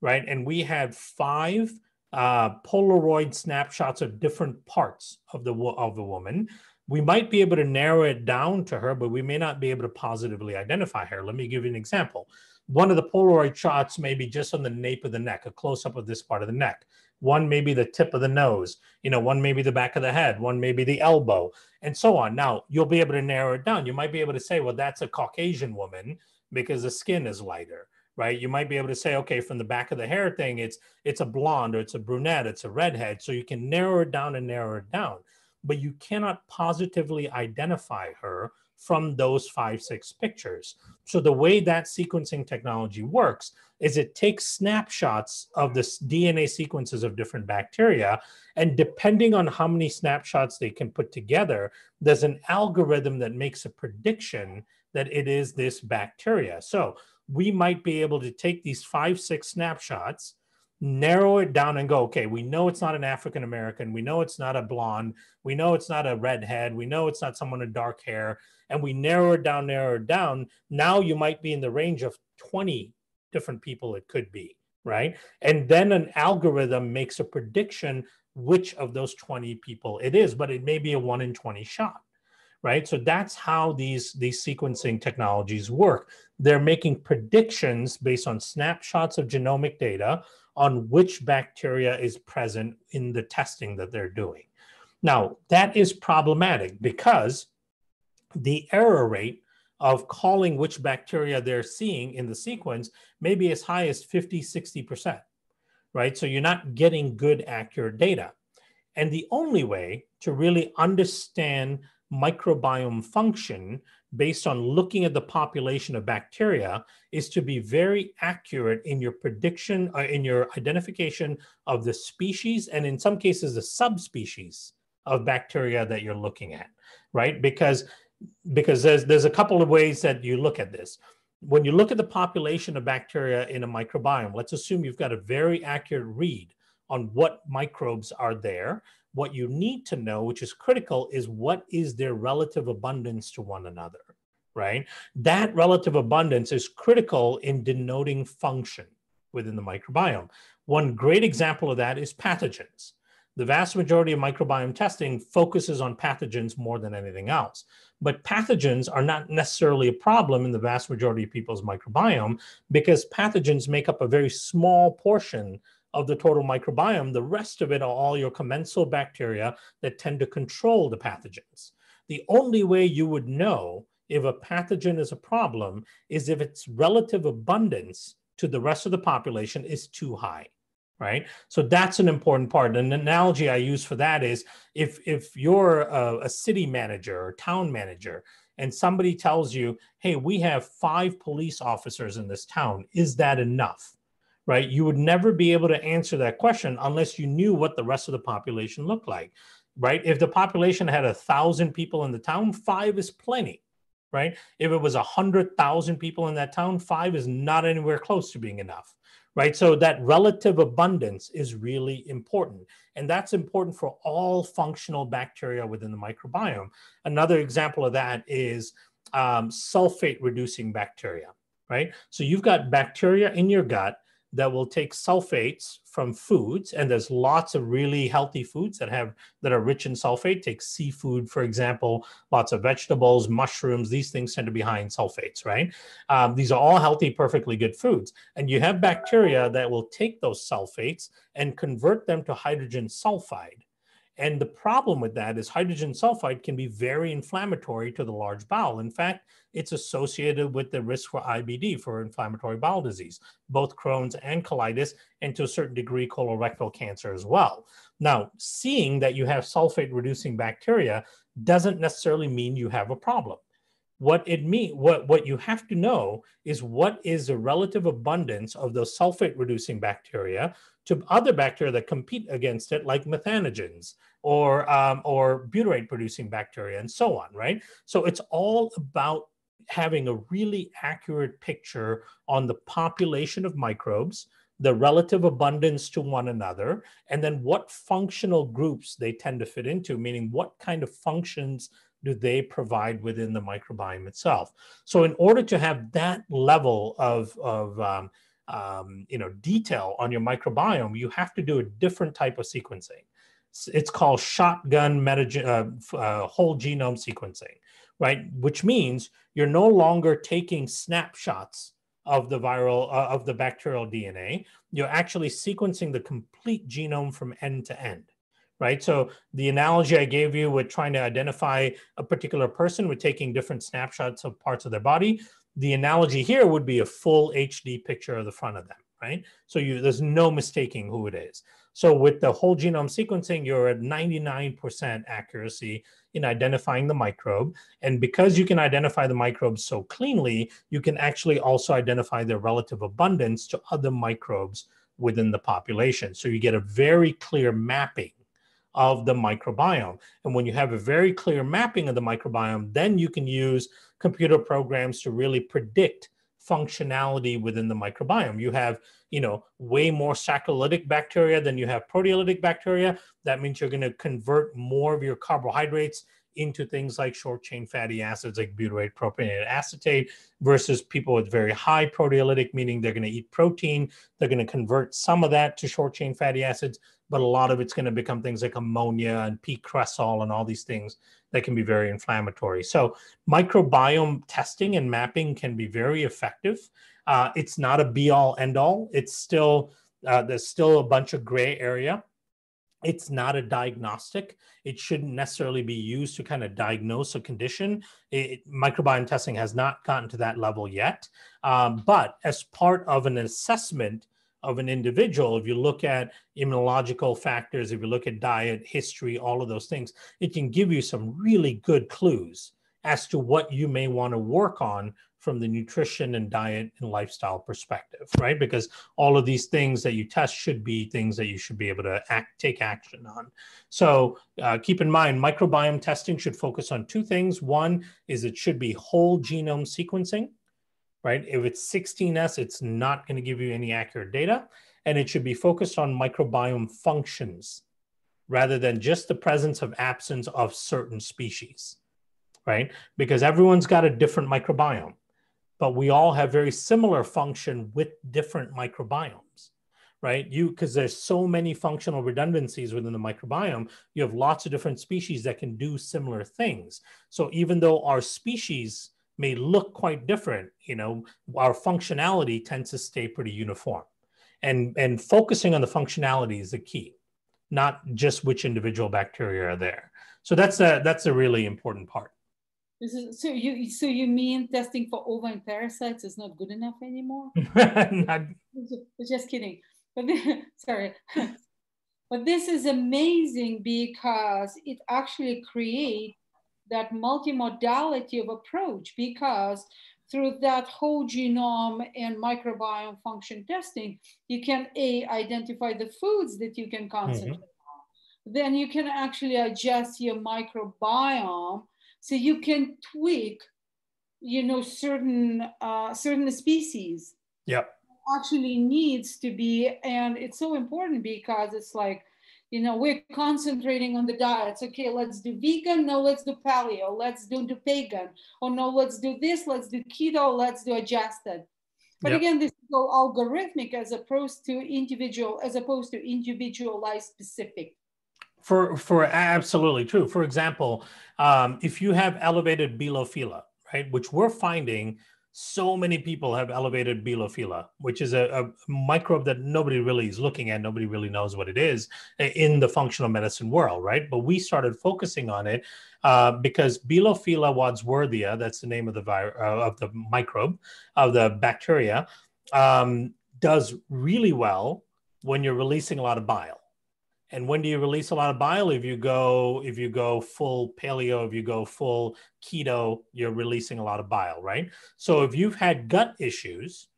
right? And we had 5 Polaroid snapshots of different parts of the woman, we might be able to narrow it down to her, but we may not be able to positively identify her. Let me give you an example. One of the Polaroid shots may be just on the nape of the neck, a close-up of this part of the neck. One may be the tip of the nose, one may be the back of the head, one may be the elbow, and so on. Now, you'll be able to narrow it down. You might be able to say, well, that's a Caucasian woman because the skin is lighter, right? You might be able to say, okay, from the back of the hair thing, it's a blonde, or it's a brunette, it's a redhead. So you can narrow it down and narrow it down, but you cannot positively identify her from those 5-6 pictures. So the way that sequencing technology works is it takes snapshots of the DNA sequences of different bacteria, and depending on how many snapshots they can put together, there's an algorithm that makes a prediction that it is this bacteria. So we might be able to take these 5-6 snapshots, narrow it down and go, okay, we know it's not an African American. We know it's not a blonde. We know it's not a redhead. We know it's not someone with dark hair. And we narrow it down. Now you might be in the range of 20 different people it could be, right? And then an algorithm makes a prediction which of those 20 people it is, but it may be a 1 in 20 shot, right? So that's how these sequencing technologies work. They're making predictions based on snapshots of genomic data on which bacteria is present in the testing that they're doing. Now, that is problematic because the error rate of calling which bacteria they're seeing in the sequence may be as high as 50, 60%, right? So you're not getting good, accurate data. And the only way to really understand microbiome function based on looking at the population of bacteria is to be very accurate in your prediction, in your identification of the species, and in some cases, the subspecies of bacteria that you're looking at, right? Because there's a couple of ways that you look at this. When you look at the population of bacteria in a microbiome, let's assume you've got a very accurate read on what microbes are there. What you need to know, which is critical, is what is their relative abundance to one another, right? That relative abundance is critical in denoting function within the microbiome. One great example of that is pathogens. The vast majority of microbiome testing focuses on pathogens more than anything else. But pathogens are not necessarily a problem in the vast majority of people's microbiome because pathogens make up a very small portion of the total microbiome. The rest of it are all your commensal bacteria that tend to control the pathogens. The only way you would know if a pathogen is a problem is if its relative abundance to the rest of the population is too high, right? So that's an important part. An analogy I use for that is if you're a city manager or town manager and somebody tells you, hey, we have 5 police officers in this town, is that enough? Right? You would never be able to answer that question unless you knew what the rest of the population looked like, right? If the population had 1,000 people in the town, 5 is plenty, right? If it was 100,000 people in that town, 5 is not anywhere close to being enough, right? So that relative abundance is really important. And that's important for all functional bacteria within the microbiome. Another example of that is sulfate-reducing bacteria, right? So you've got bacteria in your gut that will take sulfates from foods, and there's lots of really healthy foods that are rich in sulfate. Take seafood, for example, lots of vegetables, mushrooms. These things tend to be high in sulfates, right? These are all healthy, perfectly good foods. And you have bacteria that will take those sulfates and convert them to hydrogen sulfide. And the problem with that is hydrogen sulfide can be very inflammatory to the large bowel. In fact, it's associated with the risk for IBD, for inflammatory bowel disease, both Crohn's and colitis, and to a certain degree, colorectal cancer as well. Now, seeing that you have sulfate-reducing bacteria doesn't necessarily mean you have a problem. What you have to know is what is the relative abundance of those sulfate-reducing bacteria to other bacteria that compete against it, like methanogens or butyrate-producing bacteria, and so on, right? So it's all about having a really accurate picture on the population of microbes, the relative abundance to one another, and then what functional groups they tend to fit into, meaning what kind of functions do they provide within the microbiome itself. So in order to have that level of detail on your microbiome, you have to do a different type of sequencing. It's called shotgun whole genome sequencing, right? Which means you're no longer taking snapshots of the bacterial DNA. You're actually sequencing the complete genome from end to end, right? So the analogy I gave you with trying to identify a particular person with taking different snapshots of parts of their body, the analogy here would be a full HD picture of the front of them, right? So there's no mistaking who it is. So with the whole genome sequencing, you're at 99% accuracy in identifying the microbe. And because you can identify the microbes so cleanly, you can actually also identify their relative abundance to other microbes within the population. So you get a very clear mapping of the microbiome. And when you have a very clear mapping of the microbiome, then you can use computer programs to really predict functionality within the microbiome. You have, way more saccharolytic bacteria than you have proteolytic bacteria. That means you're going to convert more of your carbohydrates into things like short chain fatty acids like butyrate, propionate acetate, versus people with very high proteolytic, meaning they're going to eat protein. They're going to convert some of that to short chain fatty acids, but a lot of it's going to become things like ammonia and P-cresol and all these things that can be very inflammatory. So microbiome testing and mapping can be very effective. It's not a be-all, end-all. It's still, there's still a bunch of gray area. It's not a diagnostic. It shouldn't necessarily be used to kind of diagnose a condition. Microbiome testing has not gotten to that level yet. But as part of an assessment of an individual, if you look at immunological factors, if you look at diet, history, all of those things, it can give you some really good clues as to what you may want to work on from the nutrition and diet and lifestyle perspective, right? Because all of these things that you test should be things that you should be able to take action on. So keep in mind, microbiome testing should focus on two things. One is it should be whole genome sequencing, right? If it's 16S, it's not going to give you any accurate data. And it should be focused on microbiome functions rather than just the presence of absence of certain species, right? Because everyone's got a different microbiome, but we all have very similar function with different microbiomes, right? Because there's so many functional redundancies within the microbiome, you have lots of different species that can do similar things. So even though our species may look quite different, our functionality tends to stay pretty uniform. And focusing on the functionality is the key, not just which individual bacteria are there. So that's a really important part. So you mean testing for ova and parasites is not good enough anymore? Just kidding. But sorry. But this is amazing because it actually creates that multimodality of approach, because through that whole genome and microbiome function testing, you can identify the foods that you can concentrate on. Then you can actually adjust your microbiome so you can tweak, certain species. Yep. Actually needs to be, and it's so important because it's like, we're concentrating on the diets. Okay, let's do vegan. No, let's do paleo. Let's do pagan. Or no, let's do this. Let's do keto. Let's do adjusted. But again, this is all algorithmic as opposed to individualized specific. For absolutely true. For example, if you have elevated bilophila, right, which we're finding so many people have elevated bilophila, which is a microbe that nobody really is looking at. Nobody really knows what it is in the functional medicine world, right? But we started focusing on it because Bilophila wadsworthia, that's the name of the microbe, of the bacteria, does really well when you're releasing a lot of bile. And when do you release a lot of bile? If you go full paleo, if you go full keto, you're releasing a lot of bile, right? So if you've had gut issues,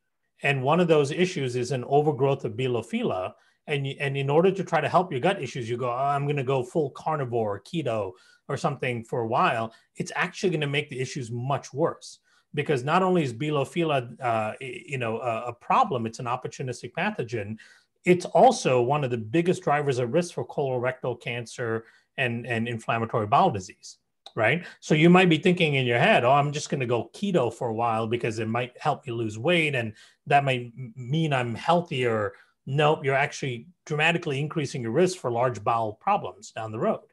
and one of those issues is an overgrowth of bilophila, and in order to try to help your gut issues, you go, I'm going to go full carnivore or keto or something for a while. It's actually going to make the issues much worse, because not only is bilophila, a problem, it's an opportunistic pathogen. It's also one of the biggest drivers of risk for colorectal cancer and inflammatory bowel disease, right? So you might be thinking in your head, I'm just going to go keto for a while because it might help me lose weight and that might mean I'm healthier. Nope, you're actually dramatically increasing your risk for large bowel problems down the road.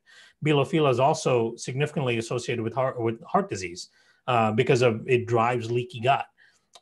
Bilophila is also significantly associated with heart disease because it drives leaky gut.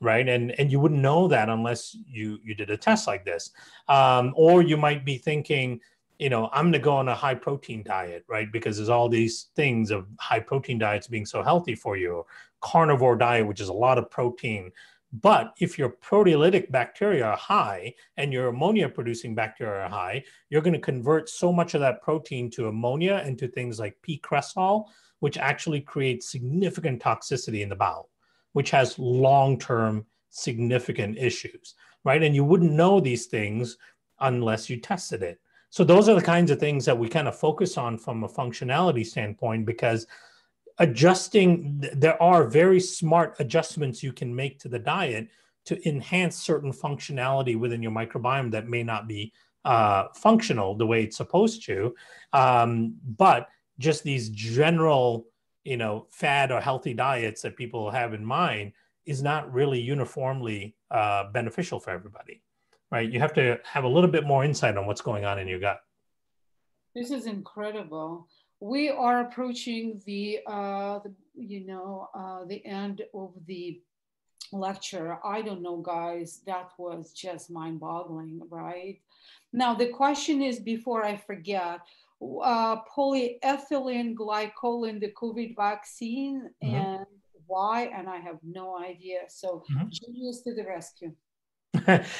Right. And you wouldn't know that unless you did a test like this. Or you might be thinking, I'm going to go on a high protein diet, right? Because there's all these things of high protein diets being so healthy for you, or carnivore diet, which is a lot of protein. But if your proteolytic bacteria are high and your ammonia producing bacteria are high, you're going to convert so much of that protein to ammonia and to things like P-cresol, which actually creates significant toxicity in the bowel, which has long-term significant issues, right? And you wouldn't know these things unless you tested it. So those are the kinds of things that we kind of focus on from a functionality standpoint, because there are very smart adjustments you can make to the diet to enhance certain functionality within your microbiome that may not be functional the way it's supposed to. But just these general, fad or healthy diets that people have in mind is not really uniformly beneficial for everybody, right? You have to have a little bit more insight on what's going on in your gut. This is incredible. We are approaching the end of the lecture. I don't know, guys. That was just mind-boggling, right? Now the question is, before I forget, polyethylene glycol in the COVID vaccine, and why? And I have no idea. So, genius to the rescue.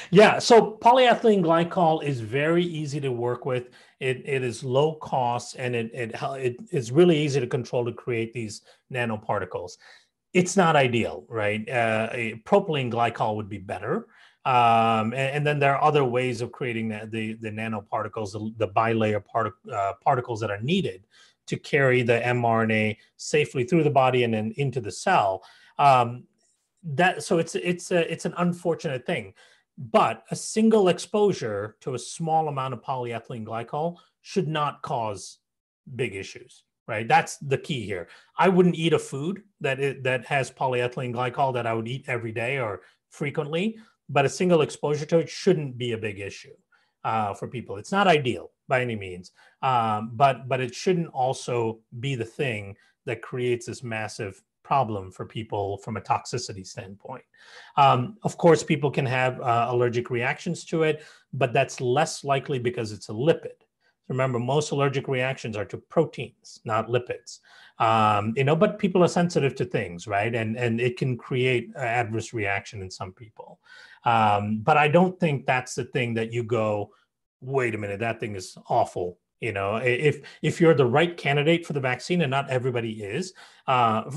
Yeah, so polyethylene glycol is very easy to work with. It is low cost, and it is really easy to control to create these nanoparticles. It's not ideal, right? Propylene glycol would be better. And then there are other ways of creating the nanoparticles, the bilayer particles that are needed to carry the mRNA safely through the body and then into the cell. So it's an unfortunate thing, but a single exposure to a small amount of polyethylene glycol should not cause big issues, right? That's the key here. I wouldn't eat a food that has polyethylene glycol that I would eat every day or frequently, but a single exposure to it shouldn't be a big issue for people. It's not ideal by any means, but it shouldn't also be the thing that creates this massive problem for people from a toxicity standpoint. Of course, people can have allergic reactions to it, but that's less likely because it's a lipid. Remember, most allergic reactions are to proteins, not lipids. But people are sensitive to things, right? And it can create an adverse reaction in some people. But I don't think that's the thing that you go, wait a minute, that thing is awful. If you're the right candidate for the vaccine, and not everybody is,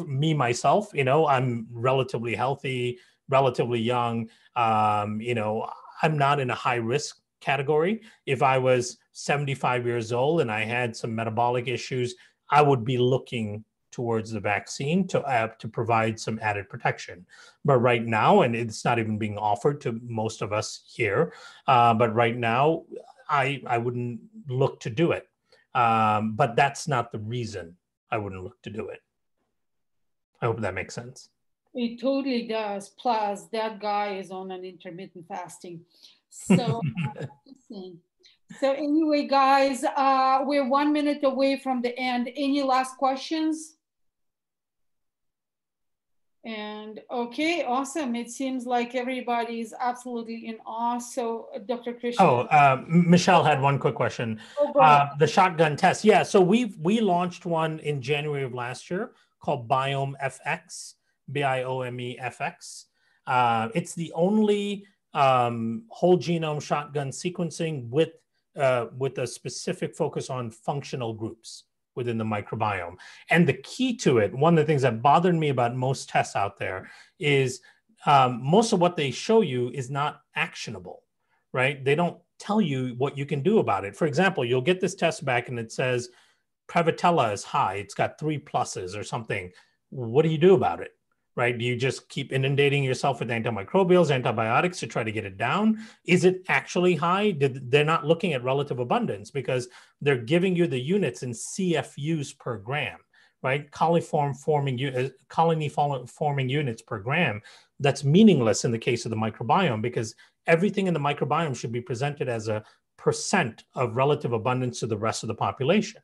me, myself, I'm relatively healthy, relatively young. I'm not in a high risk category. If I was 75 years old and I had some metabolic issues, I would be looking towards the vaccine to provide some added protection. But right now, and it's not even being offered to most of us here, but right now, I wouldn't look to do it. But that's not the reason I wouldn't look to do it. I hope that makes sense. It totally does. Plus, that guy is on an intermittent fasting. So, so anyway, guys, we're 1 minute away from the end. Any last questions? And okay, awesome. It seems like everybody is absolutely in awe. So, Dr. Krishan. Michelle had one quick question. The shotgun test. Yeah, so we launched one in January of last year called Biome FX, Biome FX. It's the only whole genome shotgun sequencing with a specific focus on functional groups within the microbiome. And the key to it, one of the things that bothered me about most tests out there is most of what they show you is not actionable, right? They don't tell you what you can do about it. For example, you'll get this test back and it says Prevotella is high. It's got 3 pluses or something. What do you do about it? Right? Do you just keep inundating yourself with antimicrobials, antibiotics to try to get it down? Is it actually high? They're not looking at relative abundance because they're giving you the units in CFUs per gram, right? Colony forming units per gram. That's meaningless in the case of the microbiome because everything in the microbiome should be presented as a % of relative abundance to the rest of the population.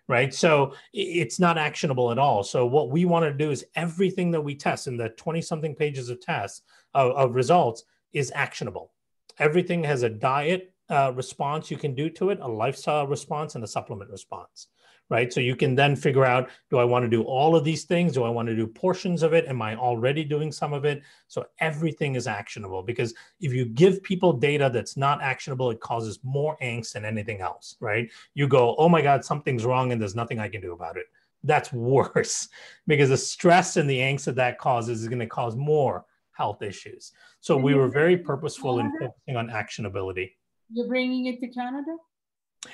Right. So it's not actionable at all. So what we want to do is everything that we test in the 20-something pages of tests of results is actionable. Everything has a diet response you can do to it, a lifestyle response, and a supplement response. Right. So you can then figure out, do I want to do all of these things? Do I want to do portions of it? Am I already doing some of it? So everything is actionable because if you give people data that's not actionable, it causes more angst than anything else. Right. You go, oh my God, something's wrong and there's nothing I can do about it. That's worse because the stress and the angst that causes is going to cause more health issues. So we were very purposeful in focusing on actionability. You're bringing it to Canada?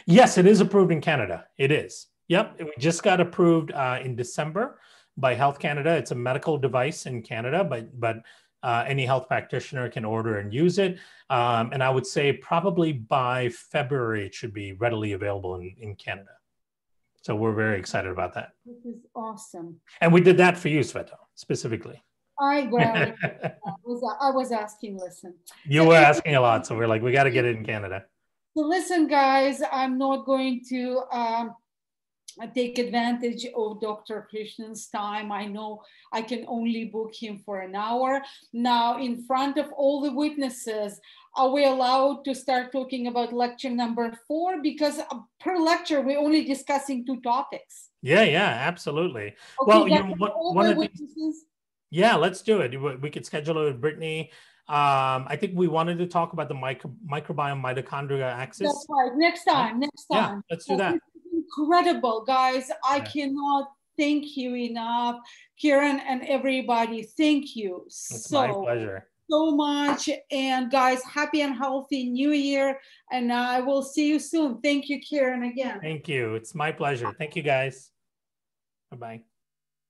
Yes, it is approved in Canada. It is. Yep, we just got approved in December by Health Canada. It's a medical device in Canada, but any health practitioner can order and use it. And I would say probably by February, it should be readily available in Canada. So we're very excited about that. This is awesome. And we did that for you, Sveto, specifically. I was asking, listen. You were asking a lot, so we're like, we got to get it in Canada. So listen, guys, I'm not going to take advantage of Dr. Krishan's time. I know I can only book him for an hour. Now, in front of all the witnesses, are we allowed to start talking about lecture number 4? Because per lecture, we're only discussing 2 topics. Yeah, absolutely. Okay, Well, one of the things, yeah, let's do it. We could schedule it with Brittany. I think we wanted to talk about the microbiome mitochondria axis. That's right. Next time. Yeah, let's do that. Incredible, guys. I cannot thank you enough. Kiran and everybody, thank you. It's my pleasure. So much. And guys, happy and healthy New Year. And I will see you soon. Thank you, Kiran, again. Thank you. It's my pleasure. Thank you, guys. Bye-bye.